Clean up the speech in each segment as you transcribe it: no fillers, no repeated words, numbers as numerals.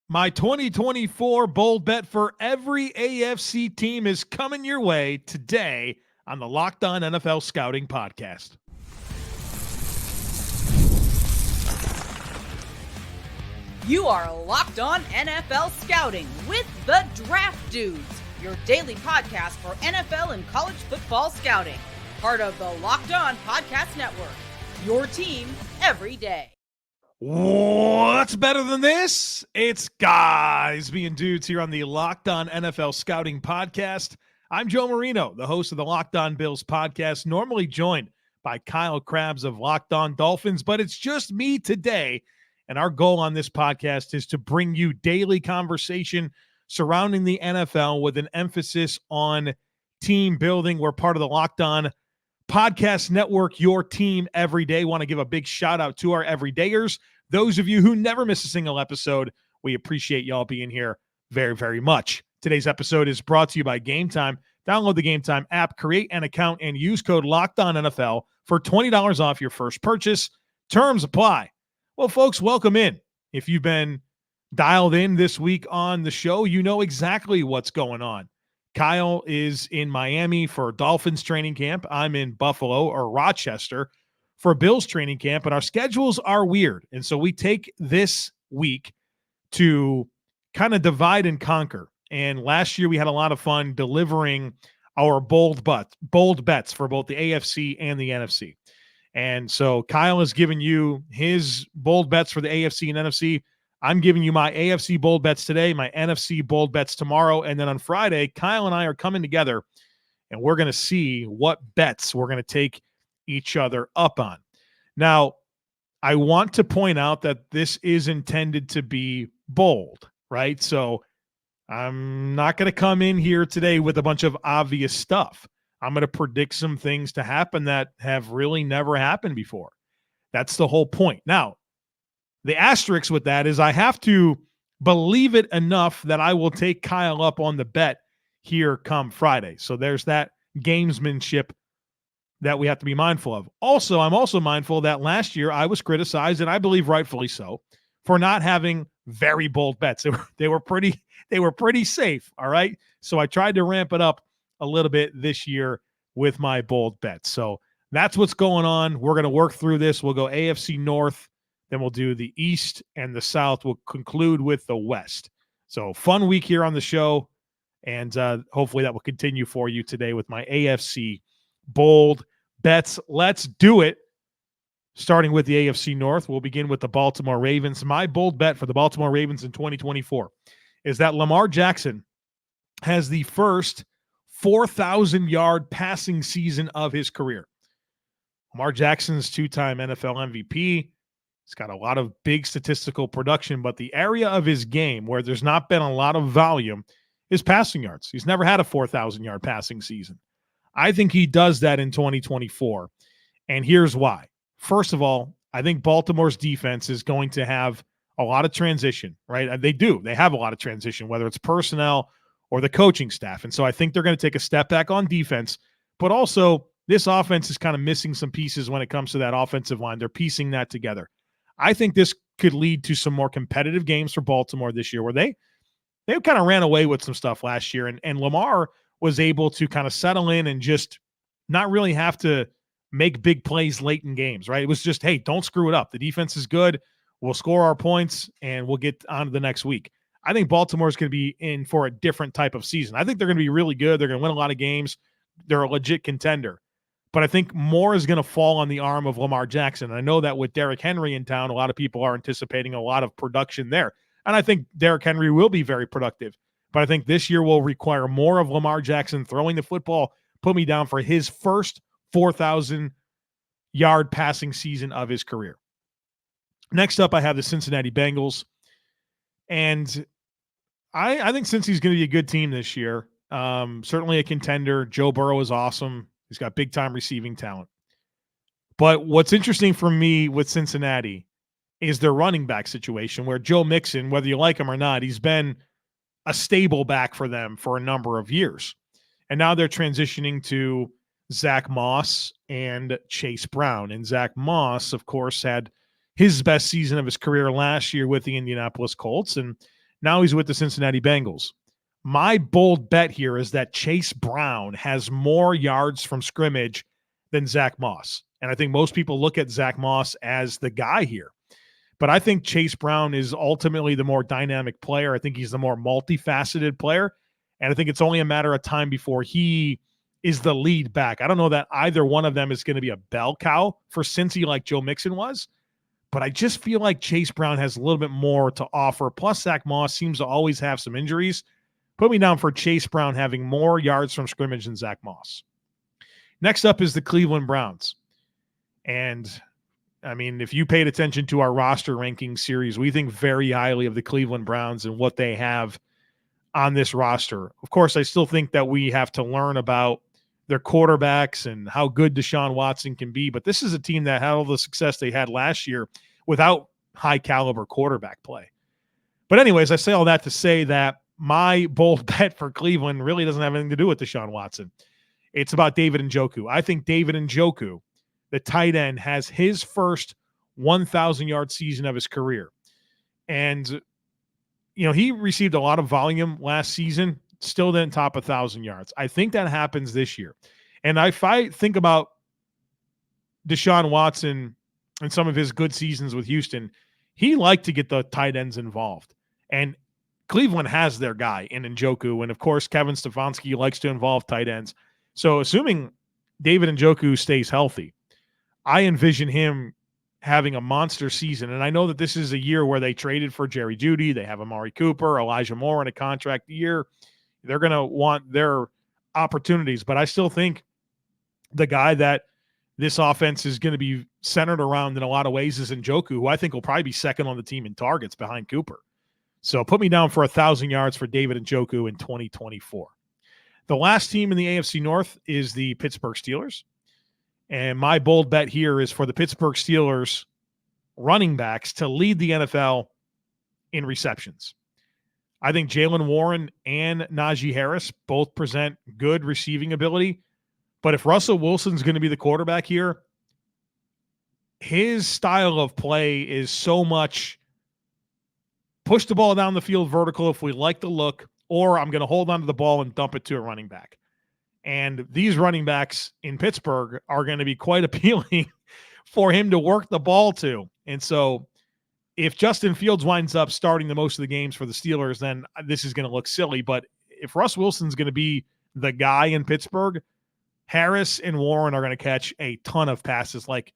My 2024 bold bet for every AFC team is coming your way today on the Locked On NFL Scouting Podcast. You are Locked On NFL Scouting with the Draft Dudes, your daily podcast for NFL and college football scouting. Part of the Locked On Podcast Network, your team every day. What's better than this? It's guys being dudes here on the Locked On NFL Scouting Podcast. I'm Joe Marino, the host of the Locked On Bills podcast, normally joined by Kyle Krabs of Locked On Dolphins, but it's just me today. And our goal on this podcast is to bring you daily conversation surrounding the NFL with an emphasis on team building. We're part of the Locked On Podcast Network, your team every day. Want to give a big shout out to our everydayers. Those of you who never miss a single episode, we appreciate y'all being here very, very much. Today's episode is brought to you by Game Time. Download the Game Time app, create an account, and use code LOCKEDONNFL for $20 off your first purchase. Terms apply. Well, folks, welcome in. If you've been dialed in this week on the show, you know exactly what's going on. Kyle is in Miami for Dolphins training camp. I'm in Buffalo or Rochester for Bills training camp, and our schedules are weird. And so we take this week to kind of divide and conquer. And last year we had a lot of fun delivering our bold bets for both the AFC and the NFC. And so Kyle has given you his bold bets for the AFC and NFC. I'm giving you my AFC bold bets today, my NFC bold bets tomorrow. And then on Friday, Kyle and I are coming together and we're going to see what bets we're going to take each other up on. Now, I want to point out that this is intended to be bold, right? So I'm not going to come in here today with a bunch of obvious stuff. I'm going to predict some things to happen that have really never happened before. That's the whole point. Now, the asterisk with that is I have to believe it enough that I will take Kyle up on the bet here come Friday. So there's that gamesmanship that we have to be mindful of. Also, I'm also mindful that last year I was criticized, and I believe rightfully so, for not having very bold bets. They were pretty safe, all right? So I tried to ramp it up a little bit this year with my bold bets. So that's what's going on. We're going to work through this. We'll go AFC North, then we'll do the East and the South. We'll conclude with the West. So fun week here on the show, and hopefully that will continue for you today with my AFC bold bets. Let's do it. Starting with the AFC North, we'll begin with the Baltimore Ravens. My bold bet for the Baltimore Ravens in 2024 is that Lamar Jackson has the first 4,000-yard passing season of his career. Lamar Jackson's two-time NFL MVP. He's got a lot of big statistical production, but the area of his game where there's not been a lot of volume is passing yards. He's never had a 4,000-yard passing season. I think he does that in 2024, and here's why. First of all, I think Baltimore's defense is going to have a lot of transition, right? They do. They have a lot of transition, whether it's personnel or the coaching staff. And so I think they're going to take a step back on defense, but also this offense is kind of missing some pieces when it comes to that offensive line. They're piecing that together. I think this could lead to some more competitive games for Baltimore this year where they kind of ran away with some stuff last year. And Lamar was able to kind of settle in and just not really have to make big plays late in games, right? It was just, hey, don't screw it up. The defense is good. We'll score our points and we'll get on to the next week. I think Baltimore is going to be in for a different type of season. I think they're going to be really good. They're going to win a lot of games. They're a legit contender. But I think more is going to fall on the arm of Lamar Jackson. And I know that with Derrick Henry in town, a lot of people are anticipating a lot of production there. And I think Derrick Henry will be very productive. But I think this year will require more of Lamar Jackson throwing the football. Put me down for his first 4,000-yard passing season of his career. Next up, I have the Cincinnati Bengals. And I think Cincy's going to be a good team this year. Certainly a contender. Joe Burrow is awesome. He's got big-time receiving talent. But what's interesting for me with Cincinnati is their running back situation where Joe Mixon, whether you like him or not, he's been a stable back for them for a number of years. And now they're transitioning to Zach Moss and Chase Brown. And Zach Moss, of course, had his best season of his career last year with the Indianapolis Colts. And Now he's with the Cincinnati Bengals. My bold bet here is that Chase Brown has more yards from scrimmage than Zach Moss. And I think most people look at Zach Moss as the guy here. But I think Chase Brown is ultimately the more dynamic player. I think he's the more multifaceted player. And I think it's only a matter of time before he is the lead back. I don't know that either one of them is going to be a bell cow for Cincy like Joe Mixon was. But I just feel like Chase Brown has a little bit more to offer. Plus, Zach Moss seems to always have some injuries. Put me down for Chase Brown having more yards from scrimmage than Zach Moss. Next up is the Cleveland Browns. And, I mean, if you paid attention to our roster ranking series, we think very highly of the Cleveland Browns and what they have on this roster. Of course, I still think that we have to learn about their quarterbacks and how good Deshaun Watson can be. But this is a team that had all the success they had last year without high-caliber quarterback play. But anyways, I say all that to say that my bold bet for Cleveland really doesn't have anything to do with Deshaun Watson. It's about David Njoku. I think David Njoku, the tight end, has his first 1,000-yard season of his career. And, you know, he received a lot of volume last season, still didn't top 1,000 yards. I think that happens this year. And if I think about Deshaun Watson and some of his good seasons with Houston, he liked to get the tight ends involved. And Cleveland has their guy in Njoku. And, of course, Kevin Stefanski likes to involve tight ends. So assuming David Njoku stays healthy, I envision him having a monster season. And I know that this is a year where they traded for Jerry Jeudy. They have Amari Cooper, Elijah Moore in a contract year. They're going to want their opportunities. But I still think the guy that this offense is going to be centered around in a lot of ways is Njoku, who I think will probably be second on the team in targets behind Cooper. So put me down for 1,000 yards for David Njoku in 2024. The last team in the AFC North is the Pittsburgh Steelers. And my bold bet here is for the Pittsburgh Steelers running backs to lead the NFL in receptions. I think Jaylen Warren and Najee Harris both present good receiving ability. But if Russell Wilson's going to be the quarterback here, his style of play is so much push the ball down the field vertical if we like the look, or I'm going to hold on to the ball and dump it to a running back. And these running backs in Pittsburgh are going to be quite appealing for him to work the ball to. And so if Justin Fields winds up starting the most of the games for the Steelers, then this is going to look silly. But if Russ Wilson's going to be the guy in Pittsburgh, Harris and Warren are going to catch a ton of passes, like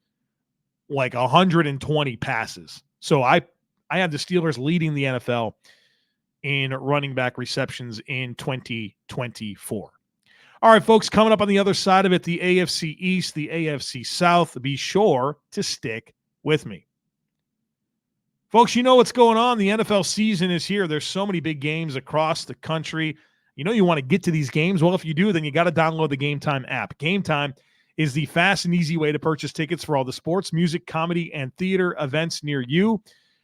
120 passes. So I have the Steelers leading the NFL in running back receptions in 2024. All right, folks, coming up on the other side of it, the AFC East, the AFC South. Be sure to stick with me. Folks, you know what's going on. The NFL season is here. There's so many big games across the country. You know you want to get to these games. Well, if you do, then you got to download the Game Time app. Game Time is the fast and easy way to purchase tickets for all the sports, music, comedy, and theater events near you.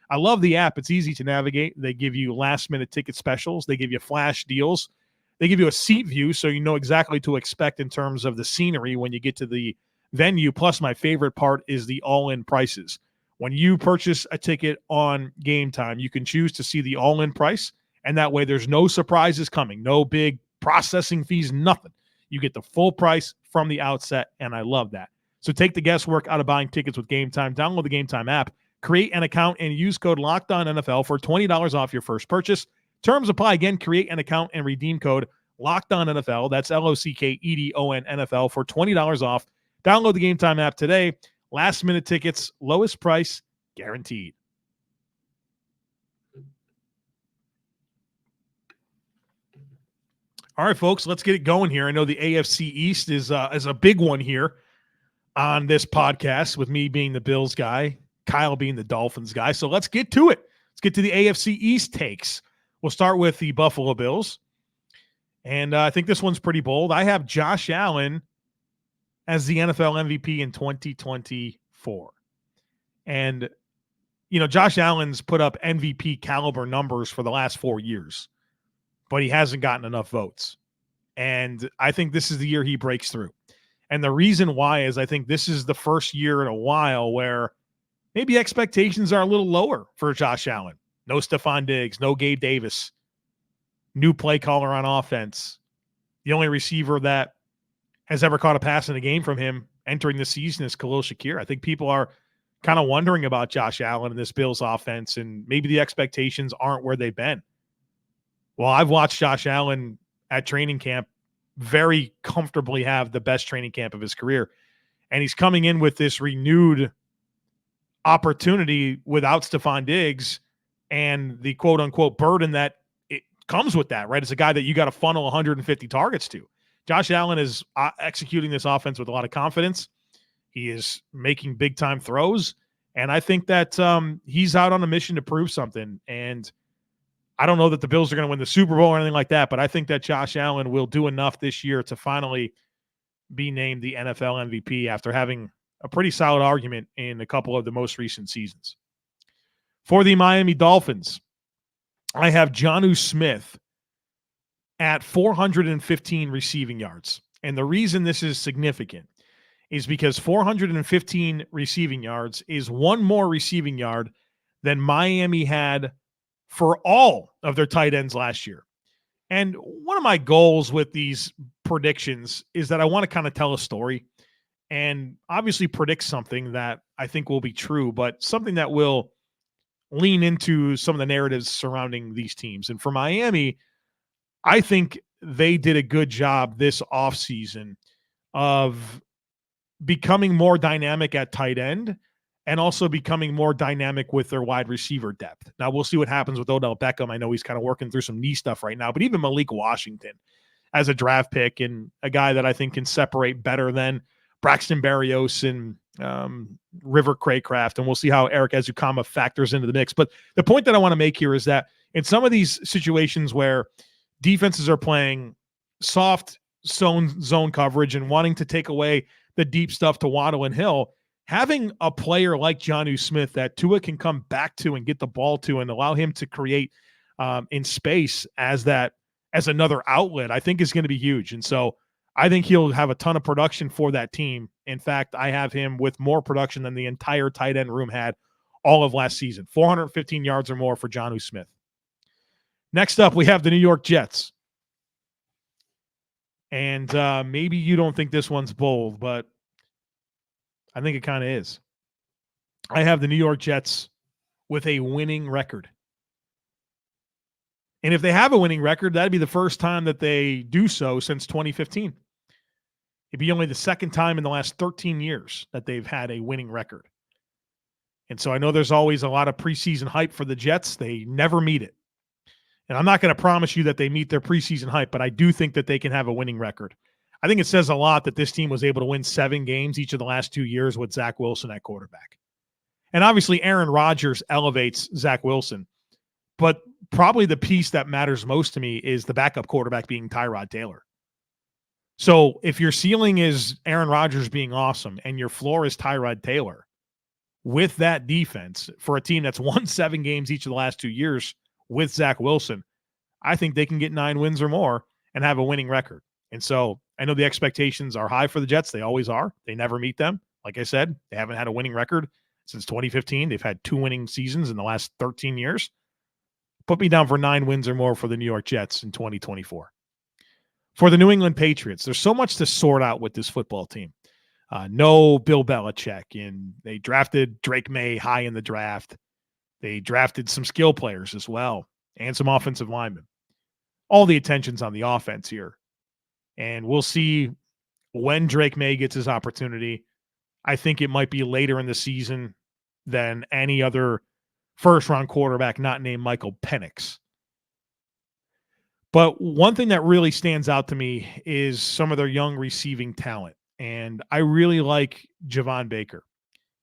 I love the app. It's easy to navigate. They give you last-minute ticket specials. They give you flash deals. They give you a seat view so you know exactly what to expect in terms of the scenery when you get to the venue. Plus, my favorite part is the all-in prices. When you purchase a ticket on Game Time, you can choose to see the all-in price, and that way there's no surprises coming, no big processing fees, nothing. You get the full price from the outset, and I love that. So take the guesswork out of buying tickets with Game Time. Download the Game Time app, create an account, and use code LOCKEDONNFL for $20 off your first purchase. Terms apply. Again, create an account and redeem code LOCKEDONNFL. That's LOCKEDON NFL for $20 off. Download the Game Time app today. Last-minute tickets, lowest price, guaranteed. All right, folks, let's get it going here. I know the AFC East is a big one here on this podcast, with me being the Bills guy, Kyle being the Dolphins guy. So let's get to it. Let's get to the AFC East takes. We'll start with the Buffalo Bills. And I think this one's pretty bold. I have Josh Allen as the NFL MVP in 2024. And, you know, Josh Allen's put up MVP caliber numbers for the last 4 years, but he hasn't gotten enough votes. And I think this is the year he breaks through. And the reason why is I think this is the first year in a while where maybe expectations are a little lower for Josh Allen. No Stephon Diggs, no Gabe Davis. New play caller on offense. The only receiver that has ever caught a pass in a game from him entering the season is Khalil Shakir. I think people are kind of wondering about Josh Allen and this Bills offense, and maybe the expectations aren't where they've been. Well, I've watched Josh Allen at training camp very comfortably have the best training camp of his career. And he's coming in with this renewed opportunity without Stephon Diggs and the quote-unquote burden that it comes with that, right? It's a guy that you got to funnel 150 targets to. Josh Allen is executing this offense with a lot of confidence. He is making big-time throws, and I think that he's out on a mission to prove something. And I don't know that the Bills are going to win the Super Bowl or anything like that, but I think that Josh Allen will do enough this year to finally be named the NFL MVP after having a pretty solid argument in a couple of the most recent seasons. For the Miami Dolphins, I have Jonnu Smith at 415 receiving yards. And the reason this is significant is because 415 receiving yards is one more receiving yard than Miami had for all of their tight ends last year. And one of my goals with these predictions is that I want to kind of tell a story and obviously predict something that I think will be true, but something that will lean into some of the narratives surrounding these teams. And for Miami, I think they did a good job this offseason of becoming more dynamic at tight end and also becoming more dynamic with their wide receiver depth. Now, we'll see what happens with Odell Beckham. I know he's kind of working through some knee stuff right now, but even Malik Washington as a draft pick and a guy that I think can separate better than Braxton Berrios and River Craycraft, and we'll see how Eric Ezukama factors into the mix. But the point that I want to make here is that in some of these situations where defenses are playing soft zone coverage and wanting to take away the deep stuff to Waddle and Hill, having a player like Jonnu Smith that Tua can come back to and get the ball to and allow him to create in space as another outlet, I think is going to be huge. And so I think he'll have a ton of production for that team. In fact, I have him with more production than the entire tight end room had all of last season. 415 yards or more for Jonnu Smith. Next up, we have the New York Jets. And maybe you don't think this one's bold, but I think it kind of is. I have the New York Jets with a winning record. And if they have a winning record, that'd be the first time that they do so since 2015. It'd be only the second time in the last 13 years that they've had a winning record. And so I know there's always a lot of preseason hype for the Jets. They never meet it. And I'm not going to promise you that they meet their preseason hype, but I do think that they can have a winning record. I think it says a lot that this team was able to win 7 games each of the last 2 years with Zach Wilson at quarterback. And obviously Aaron Rodgers elevates Zach Wilson, but probably the piece that matters most to me is the backup quarterback being Tyrod Taylor. So if your ceiling is Aaron Rodgers being awesome and your floor is Tyrod Taylor, with that defense for a team that's won 7 games each of the last 2 years with Zach Wilson, I think they can get 9 wins or more and have a winning record. And so I know the expectations are high for the Jets. They always are. They never meet them. Like I said, they haven't had a winning record since 2015. They've had 2 winning seasons in the last 13 years. Put me down for 9 wins or more for the New York Jets in 2024. For the New England Patriots, there's so much to sort out with this football team. No Bill Belichick, and they drafted Drake May high in the draft. They drafted some skill players as well and some offensive linemen. All the attention's on the offense here. And we'll see when Drake May gets his opportunity. I think it might be later in the season than any other first-round quarterback not named Michael Penix. But one thing that really stands out to me is some of their young receiving talent. And I really like Javon Baker.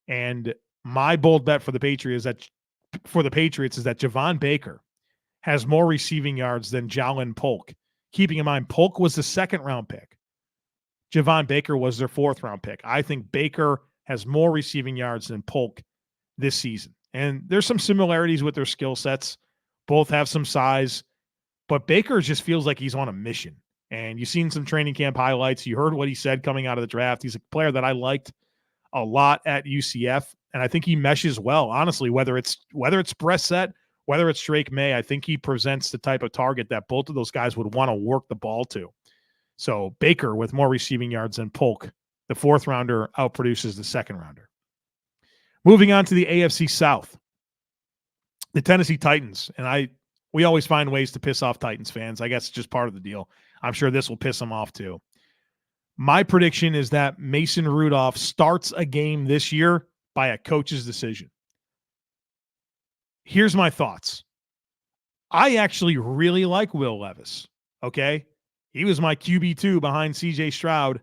And my bold bet for the Patriots is that Javon Baker has more receiving yards than Jalen Polk. Keeping in mind, Polk was the 2nd-round pick. Javon Baker was their 4th-round pick. I think Baker has more receiving yards than Polk this season. And there's some similarities with their skill sets. Both have some size. But Baker just feels like he's on a mission. And you've seen some training camp highlights. You heard what he said coming out of the draft. He's a player that I liked a lot at UCF. And I think he meshes well, honestly, whether it's Brissett, Whether it's Drake May, I think he presents the type of target that both of those guys would want to work the ball to. So Baker with more receiving yards than Polk, the fourth rounder, outproduces the second rounder. Moving on to the AFC South, the Tennessee Titans. And we always find ways to piss off Titans fans. I guess it's just part of the deal. I'm sure this will piss them off too. My prediction is that Mason Rudolph starts a game this year by a coach's decision. Here's my thoughts. I actually really like Will Levis, okay? He was my QB2 behind C.J. Stroud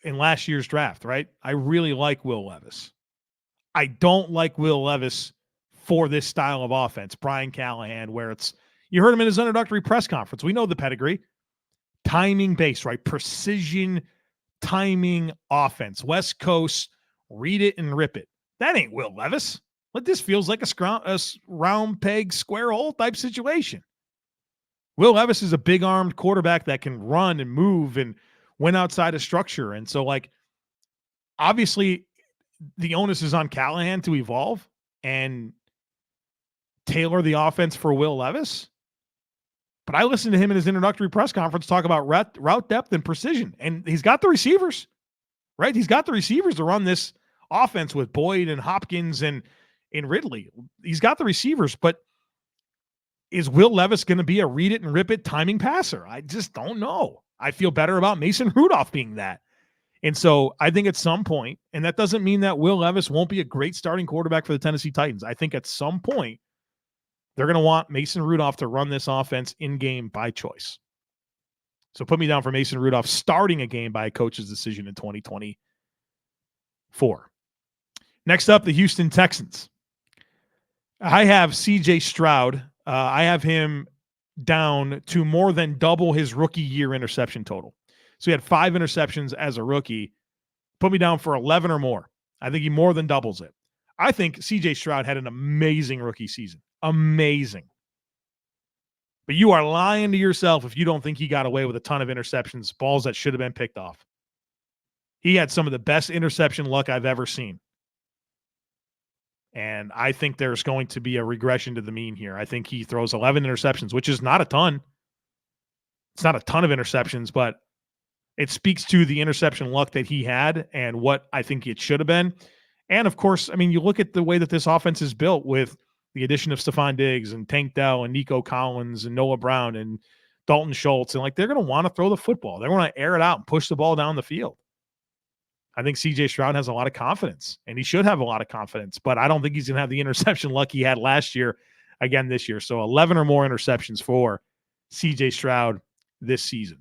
in last year's draft, right? I really like Will Levis. I don't like Will Levis for this style of offense, Brian Callahan, where you heard him in his introductory press conference. We know the pedigree. Timing based, right? Precision timing offense. West Coast, read it and rip it. That ain't Will Levis. But this feels like a round peg, square hole type situation. Will Levis is a big-armed quarterback that can run and move and win outside of structure. And so, obviously, the onus is on Callahan to evolve and tailor the offense for Will Levis. But I listened to him in his introductory press conference talk about route depth and precision. And he's got the receivers, right? He's got the receivers to run this offense with Boyd and Hopkins and Ridley. He's got the receivers, but is Will Levis going to be a read it and rip it timing passer? I just don't know. I feel better about Mason Rudolph being that. And so I think at some point, and that doesn't mean that Will Levis won't be a great starting quarterback for the Tennessee Titans. I think at some point, they're going to want Mason Rudolph to run this offense in-game by choice. So put me down for Mason Rudolph starting a game by a coach's decision in 2024. Next up, the Houston Texans. I have C.J. Stroud. I have him down to more than double his rookie year interception total. So he had 5 interceptions as a rookie. Put me down for 11 or more. I think he more than doubles it. I think C.J. Stroud had an amazing rookie season. Amazing. But you are lying to yourself if you don't think he got away with a ton of interceptions, balls that should have been picked off. He had some of the best interception luck I've ever seen. And I think there's going to be a regression to the mean here. I think he throws 11 interceptions, which is not a ton. It's not a ton of interceptions, but it speaks to the interception luck that he had and what I think it should have been. And, of course, I mean, you look at the way that this offense is built with the addition of Stephon Diggs and Tank Dell and Nico Collins and Noah Brown and Dalton Schultz. And, they're going to want to throw the football. They're going to air it out and push the ball down the field. I think C.J. Stroud has a lot of confidence, and he should have a lot of confidence, but I don't think he's going to have the interception luck he had last year again this year. So 11 or more interceptions for C.J. Stroud this season.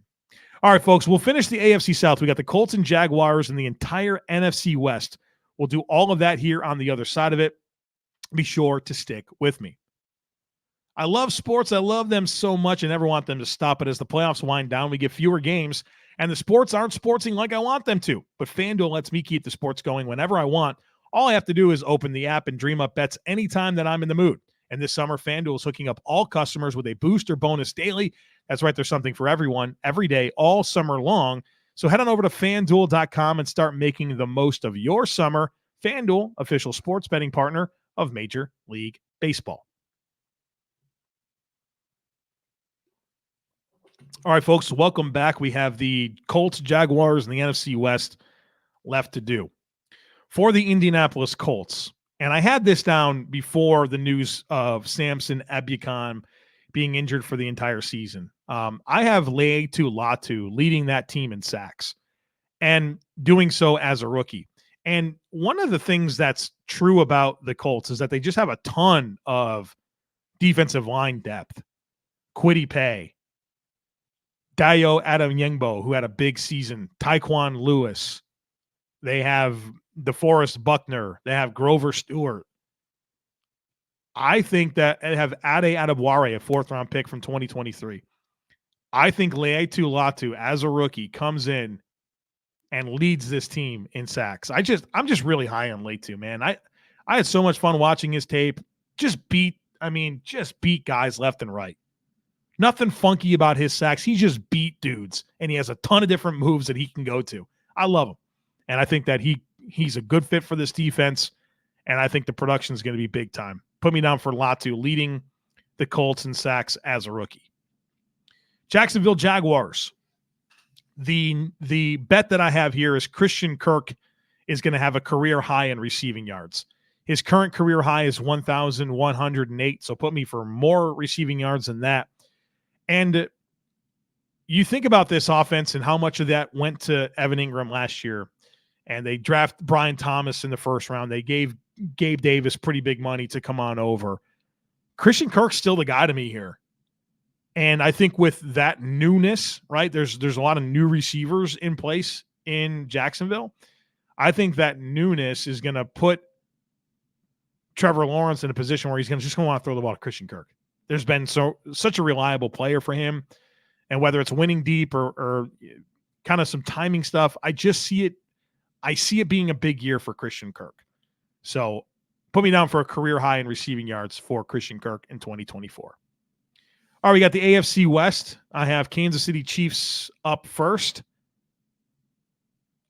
All right, folks, we'll finish the AFC South. We got the Colts and Jaguars and the entire NFC West. We'll do all of that here on the other side of it. Be sure to stick with me. I love sports. I love them so much. I never want them to stop. But as the playoffs wind down, we get fewer games, and the sports aren't sportsing like I want them to. But FanDuel lets me keep the sports going whenever I want. All I have to do is open the app and dream up bets anytime that I'm in the mood. And this summer, FanDuel is hooking up all customers with a booster bonus daily. That's right. There's something for everyone every day, all summer long. So head on over to FanDuel.com and start making the most of your summer. FanDuel, official sports betting partner of Major League Baseball. All right, folks, welcome back. We have the Colts, Jaguars, and the NFC West left to do. For the Indianapolis Colts, and I had this down before the news of Samson Ebukam being injured for the entire season. I have Laiatu Latu leading that team in sacks and doing so as a rookie. And one of the things that's true about the Colts is that they just have a ton of defensive line depth. Kwity Paye, Dayo Adeyembo, who had a big season, Tyquan Lewis. They have DeForest Buckner. They have Grover Stewart. I think that they have Ade Adebawore, a 4th-round pick from 2023. I think Laiatu Latu, as a rookie, comes in and leads this team in sacks. I'm just really high on Laiatu, man. I had so much fun watching his tape. Just beat guys left and right. Nothing funky about his sacks. He just beat dudes, and he has a ton of different moves that he can go to. I love him, and I think that he's a good fit for this defense, and I think the production is going to be big time. put me down for Latu, leading the Colts in sacks as a rookie. Jacksonville Jaguars. The bet that I have here is Christian Kirk is going to have a career high in receiving yards. His current career high is 1,108, so put me for more receiving yards than that. And you think about this offense and how much of that went to Evan Ingram last year, and they draft Brian Thomas in the first round. They gave Gabe Davis pretty big money to come on over. Christian Kirk's still the guy to me here. And I think with that newness, right, there's a lot of new receivers in place in Jacksonville. I think that newness is going to put Trevor Lawrence in a position where he's just going to want to throw the ball to Christian Kirk. There's been such a reliable player for him. And whether it's winning deep or kind of some timing stuff, I just see it. I see it being a big year for Christian Kirk. So put me down for a career high in receiving yards for Christian Kirk in 2024. All right, we got the AFC West. I have Kansas City Chiefs up first.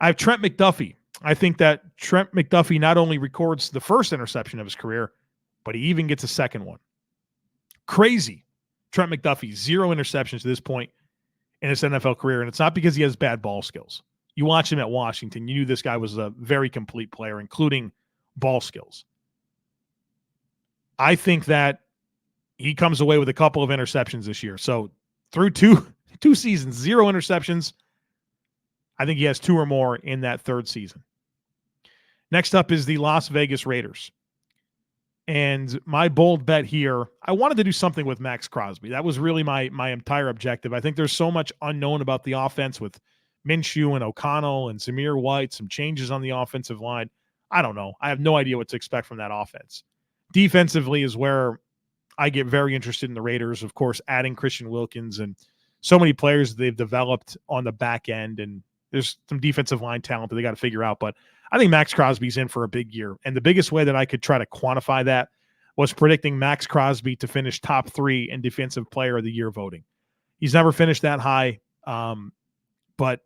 I have Trent McDuffie. I think that Trent McDuffie not only records the first interception of his career, but he even gets a second one. Crazy. Trent McDuffie, 0 interceptions to this point in his NFL career, and it's not because he has bad ball skills. You watch him at Washington, you knew this guy was a very complete player, including ball skills. I think that he comes away with a couple of interceptions this year. So through two seasons, 0 interceptions. I think he has 2 or more in that third season. Next up is the Las Vegas Raiders. And my bold bet here, I wanted to do something with Max Crosby. That was really my entire objective. I think there's so much unknown about the offense with Minshew and O'Connell and Zamir White, some changes on the offensive line. I don't know. I have no idea what to expect from that offense. Defensively is where I get very interested in the Raiders, of course, adding Christian Wilkins and so many players they've developed on the back end. And there's some defensive line talent that they got to figure out. But I think Max Crosby's in for a big year. And the biggest way that I could try to quantify that was predicting Max Crosby to finish top 3 in Defensive Player of the Year voting. He's never finished that high, but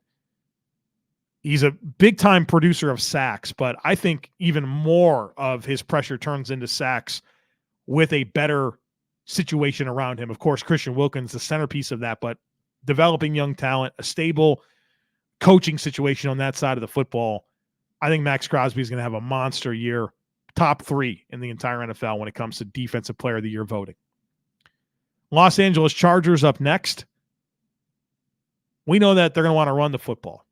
he's a big-time producer of sacks. But I think even more of his pressure turns into sacks with a better situation around him. Of course, Christian Wilkins, the centerpiece of that, but developing young talent, a stable coaching situation on that side of the football. I think Max Crosby is going to have a monster year, top 3 in the entire NFL when it comes to Defensive Player of the Year voting. Los Angeles Chargers up next. We know that they're going to want to run the football.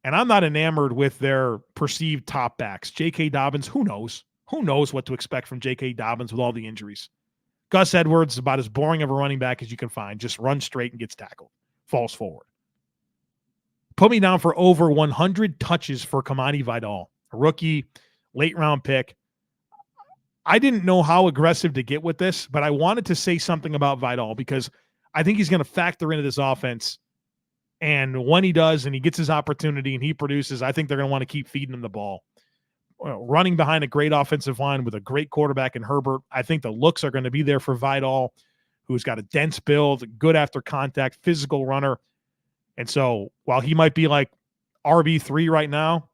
And I'm not enamored with their perceived top backs. J.K. Dobbins, who knows? Who knows what to expect from J.K. Dobbins with all the injuries? Gus Edwards is about as boring of a running back as you can find. Just runs straight and gets tackled. Falls forward. Put me down for over 100 touches for Kamani Vidal, a rookie, late-round pick. I didn't know how aggressive to get with this, but I wanted to say something about Vidal because I think he's going to factor into this offense. And when he does and he gets his opportunity and he produces, I think they're going to want to keep feeding him the ball. Running behind a great offensive line with a great quarterback in Herbert, I think the looks are going to be there for Vidal, who's got a dense build, good after contact, physical runner. And so while he might be like RB3 right now,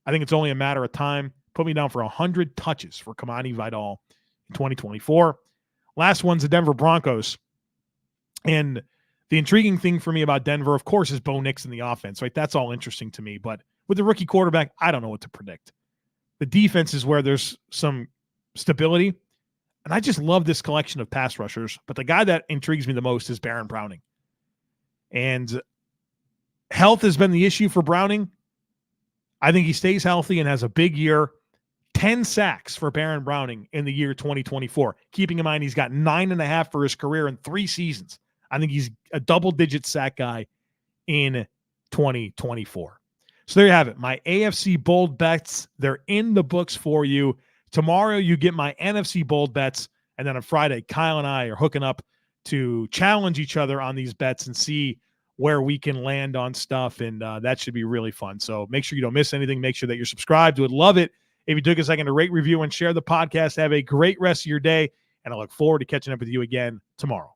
I think it's only a matter of time. Put me down for 100 touches for Kamani Vidal in 2024. Last one's the Denver Broncos. And the intriguing thing for me about Denver, of course, is Bo Nix in the offense, right? That's all interesting to me. But with the rookie quarterback, I don't know what to predict. The defense is where there's some stability. And I just love this collection of pass rushers. But the guy that intrigues me the most is Baron Browning. And health has been the issue for Browning. I think he stays healthy and has a big year. 10 sacks for Baron Browning in the year 2024. Keeping in mind he's got 9.5 for his career in 3 seasons. I think he's a double-digit sack guy in 2024. So there you have it. My AFC bold bets, they're in the books for you. Tomorrow you get my NFC bold bets, and then on Friday, Kyle and I are hooking up to challenge each other on these bets and see where we can land on stuff, and that should be really fun. So make sure you don't miss anything. Make sure that you're subscribed. Would love it if you took a second to rate, review, and share the podcast. Have a great rest of your day, and I look forward to catching up with you again tomorrow.